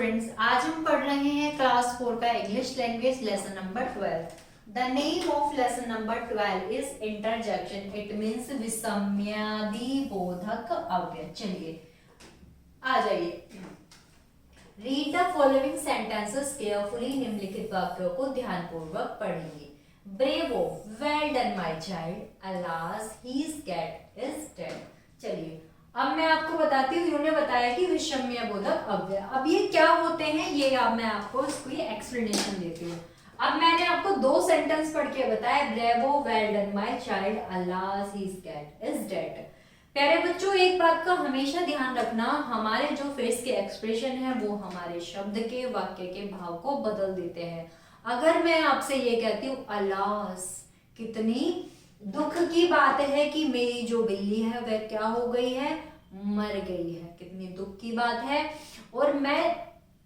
Students, आज हम पढ़ रहे हैं क्लास 4 का English language lesson number 12। The name of lesson number 12 is interjection. It means विषम्यादि बोधक अव्यय। चलिए आ जाइए। Read the following sentences carefully. निम्नलिखित वाक्यों को ध्यानपूर्वक पढ़ेंगे। Bravo, well done my child, alas his cat is dead. चलिए अब मैं आपको बताती हूँ। इन्होंने बताया कि विषम्य बोधक अव्यय। अब ये क्या होते हैं, ये अब मैं आपको इसकी एक्सप्लेनेशन देती हूँ। अब मैंने आपको दो सेंटेंस पढ़ के बताया, bravo, well done my child, alas his cat is dead. प्यारे बच्चों, एक बात का हमेशा ध्यान रखना, हमारे जो फेस के एक्सप्रेशन है वो हमारे शब्द के, वाक्य के भाव को बदल देते हैं। अगर मैं आपसे ये कहती हूँ अलास, कितनी दुख की बात है कि मेरी जो बिल्ली है वह क्या हो गई है, मर गई है, कितनी दुख की बात है। और मैं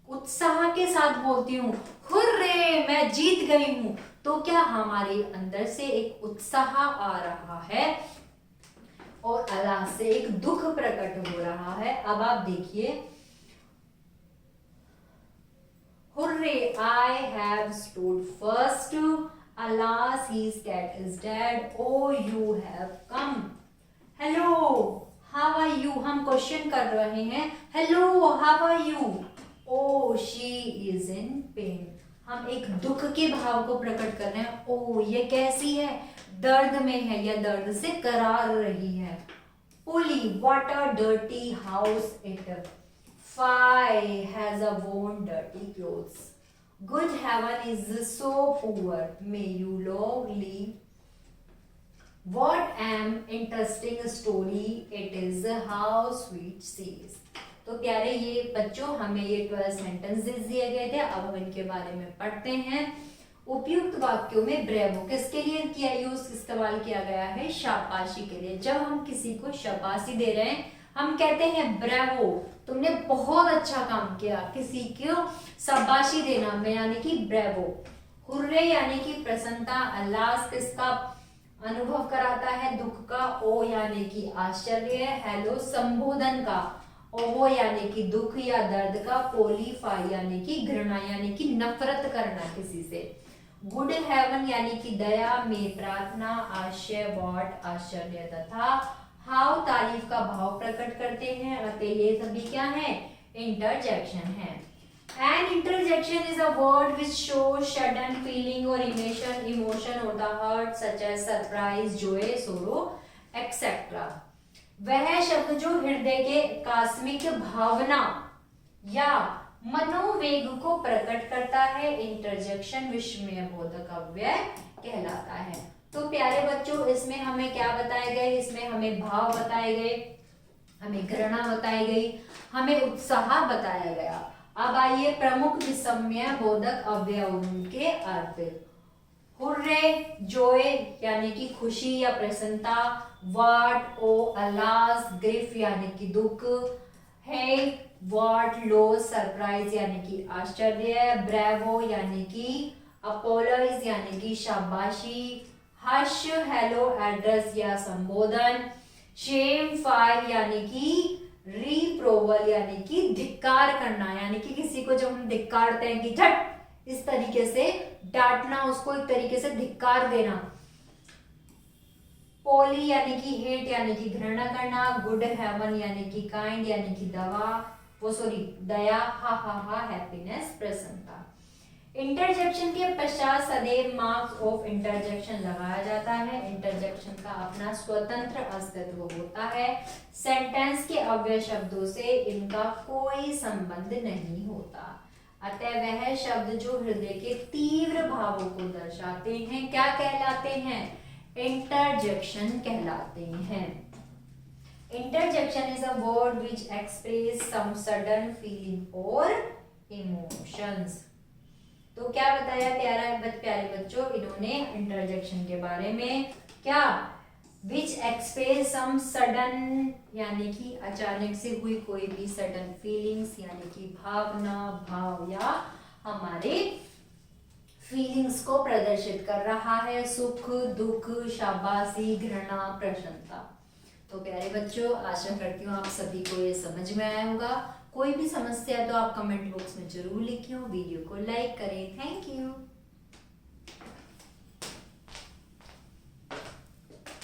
उत्साह के साथ बोलती हूँ हुर्रे, मैं जीत गई हूं, तो क्या हमारे अंदर से एक उत्साह आ रहा है और अल्लाह से एक दुख प्रकट हो रहा है। अब आप देखिए, hurray, I have stood first, alas his cat is dead, oh you have come, hello how are you, हम क्वेश्चन कर रहे हैं, hello how are you, oh she is in pain, हम एक दुख के भाव को प्रकट कर रहे हैं। ओ ये कैसी है, दर्द में है या दर्द से करार रही है। पुली, what a dirty house it, Fi has a worn dirty clothes, good heaven is so poor, may you long live, what an interesting story it is, how sweet she is। तो प्यारे ये बच्चों, हमें ये 12 सेंटेंसेस दिए गए थे। अब हम इनके बारे में पढ़ते हैं। उपयुक्त वाक्यों में ब्रेवो किसके लिए किया यूज इस्तेमाल किया गया है, शाबाशी के लिए। जब हम किसी को शाबाशी दे रहे हैं हम कहते हैं ब्रेवो, तुमने बहुत अच्छा काम किया। किसी को शाबाशी देना में यानी कि ब्रेवो। हुर्रे यानी कि प्रसन्नता। अल्लास किसका अनुभव कराता है, दुख का। ओ यानी कि आश्चर्य। हेलो संबोधन का। ओहो यानी कि दुख या दर्द का। पोलीफाई यानी कि घृणा यानी कि नफरत करना किसी से। गुड हेवन यानी कि दया में प्रार्थना। आश्चर्य वॉट आश्चर्य तथा हाउ तारीफ का भाव प्रकट करते हैं। अतः ये सभी क्या है, इंटरजेक्शन है। An interjection is a word which shows sudden feeling or emotion of the heart such as surprise, joy, sorrow, etc. वह शब्द जो हृदय के कास्मिक भावना या मनोवेग को प्रकट करता है, इंटरजेक्शन विस्मय बोधक अव्यय कहलाता है। तो प्यारे बच्चों, इसमें हमें क्या बताए गए, इसमें हमें भाव बताए गए, हमें घृणा बताई गई, हमें उत्साह बताया गया। अब आइए प्रमुख विषम्य बोधक अवयवों के अर्थ। हुर्रे, जोय यानी कि खुशी या प्रसन्नता। वाट, ओ, अलास, ग्रीफ यानी कि दुख। है, वाट, लो, सरप्राइज यानी कि आश्चर्य। ब्रेवो यानी कि अपोलोइज यानी कि शाबाशी। हर्ष, हेलो, एड्रेस या संबोधन। शेम, फायर यानी कि रिप्रोवल यानी कि धिक्कार करना, यानी कि किसी को जब हम धिक्कारते हैं कि झट, इस तरीके से डांटना, उसको एक तरीके से धिक्कार देना। पोली यानी कि हेट यानी कि घृणा करना। गुड हेवन यानी कि काइंड यानी कि दया। हा हैप्पीनेस, प्रसन्नता। इंटरजेक्शन के पश्चात सदैव मार्क्स ऑफ इंटरजेक्शन लगाया जाता है। इंटरजेक्शन का अपना स्वतंत्र अस्तित्व होता है। सेंटेंस के अव्यय शब्दों से इनका कोई संबंध नहीं होता। अतः वह शब्द जो हृदय के तीव्र भावों को दर्शाते हैं क्या कहलाते हैं, इंटरजेक्शन कहलाते हैं। Interjection is a word which express some sudden feeling or emotions। तो क्या बताया प्यारे बच्चों, इन्होंने इंटरजेक्शन के बारे में क्या, which express some sudden यानी कि अचानक से हुई कोई भी sudden feelings यानी कि भावना, भाव या हमारे फीलिंग्स को प्रदर्शित कर रहा है। सुख, दुख, शाबाशी, घृणा, प्रसन्नता। तो प्यारे बच्चों, आशा करती हूँ आप सभी को ये समझ में आया होगा। कोई भी समस्या है तो आप कमेंट बॉक्स में जरूर लिखिए, वीडियो को लाइक करें। Thank you.